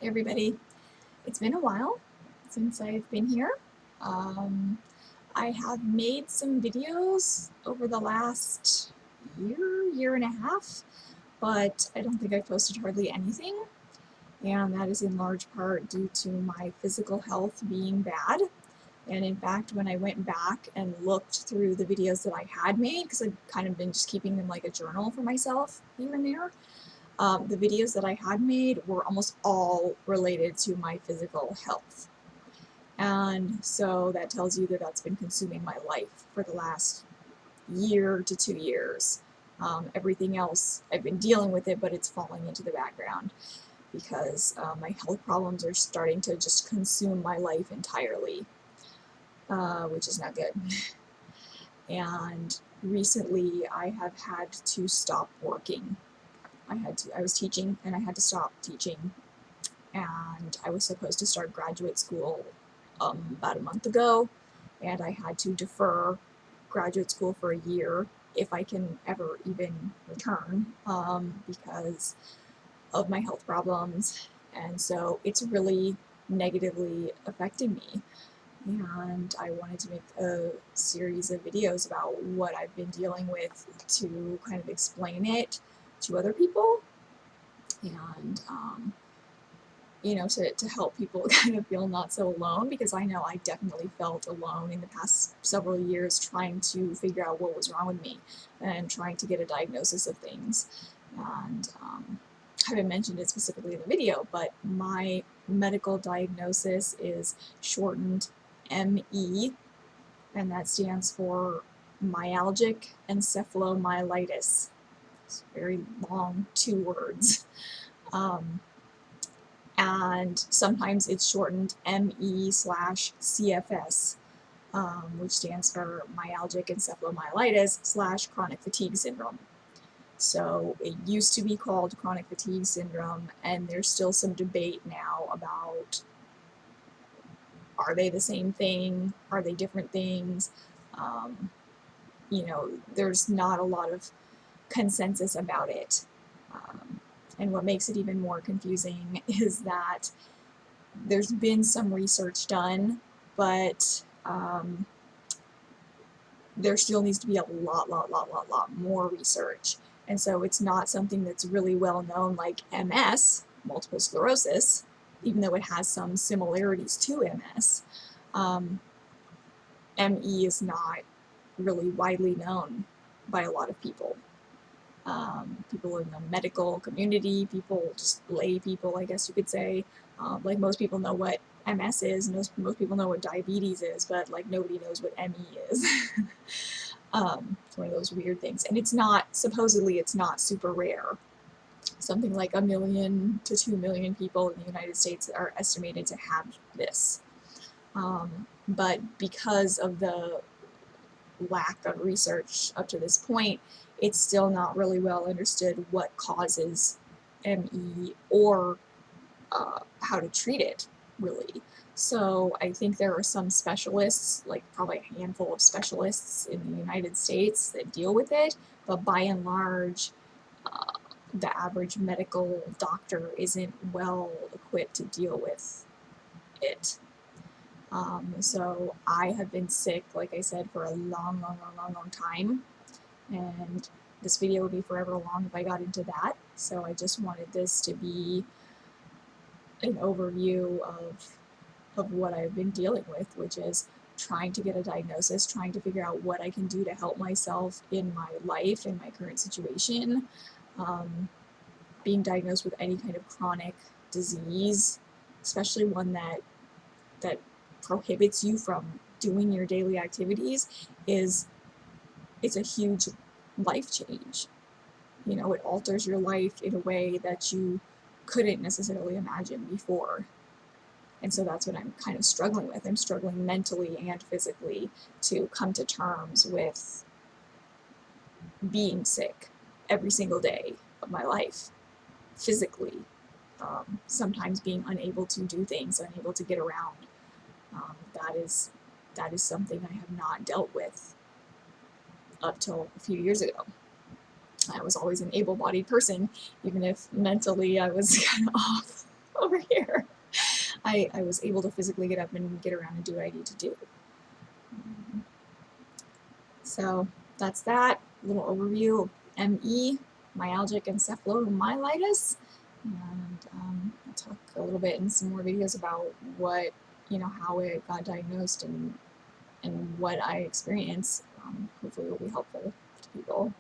Hey everybody, it's been a while since I've been here. Um, I have made some videos over the last year and a half, but I don't think I've posted hardly anything, and that is in large part due to my physical health being bad. And in fact, when I went back and looked through the videos that I had made, because I've kind of been just keeping them like a journal for myself here and there, the videos that I had made were almost all related to my physical health. And so that tells you that that's been consuming my life for the last year to 2 years. Everything else, I've been dealing with it, but it's falling into the background because my health problems are starting to just consume my life entirely, which is not good. And recently I have had to stop working. I was teaching and I had to stop teaching, and I was supposed to start graduate school about a month ago, and I had to defer graduate school for a year if I can ever even return because of my health problems, and so it's really negatively affecting me. And I wanted to make a series of videos about what I've been dealing with to kind of explain it to other people, and to help people kind of feel not so alone, because I know I definitely felt alone in the past several years trying to figure out what was wrong with me and trying to get a diagnosis of things. And I haven't mentioned it specifically in the video, but my medical diagnosis is shortened ME, and that stands for myalgic encephalomyelitis. It's very long, 2 words. And sometimes it's shortened ME/CFS, which stands for myalgic encephalomyelitis / chronic fatigue syndrome. So it used to be called chronic fatigue syndrome, and there's still some debate now about, are they the same thing? Are they different things? There's not a lot of consensus about it. And what makes it even more confusing is that there's been some research done, but there still needs to be a lot more research. And so it's not something that's really well known like MS, multiple sclerosis, even though it has some similarities to MS. ME is not really widely known by a lot of people. People in the medical community, people, just lay people, I guess you could say. Like most people know what MS is, and most people know what diabetes is, but like nobody knows what ME is. It's one of those weird things. And supposedly it's not super rare. Something like 1 million to 2 million people in the United States are estimated to have this. But because of the lack of research up to this point, it's still not really well understood what causes ME or how to treat it, really. So I think there are some specialists, like probably a handful of specialists in the United States that deal with it, but by and large, the average medical doctor isn't well equipped to deal with it. So I have been sick, like I said, for a long time, and this video would be forever long if I got into that. So I just wanted this to be an overview of what I've been dealing with, which is trying to get a diagnosis, trying to figure out what I can do to help myself in my life, in my current situation. Being diagnosed with any kind of chronic disease, especially one that prohibits you from doing your daily activities, it's a huge life change. It alters your life in a way that you couldn't necessarily imagine before. And so that's what I'm kind of struggling with. I'm struggling mentally and physically to come to terms with being sick every single day of my life, physically. Sometimes being unable to do things, unable to get around. That is something I have not dealt with up till a few years ago. I was always an able-bodied person, even if mentally I was kind of off. over here. I was able to physically get up and get around and do what I need to do. So that's that little overview of ME, myalgic encephalomyelitis. And I'll talk a little bit in some more videos about what, how it got diagnosed and what I experienced. Hopefully it will be helpful to people.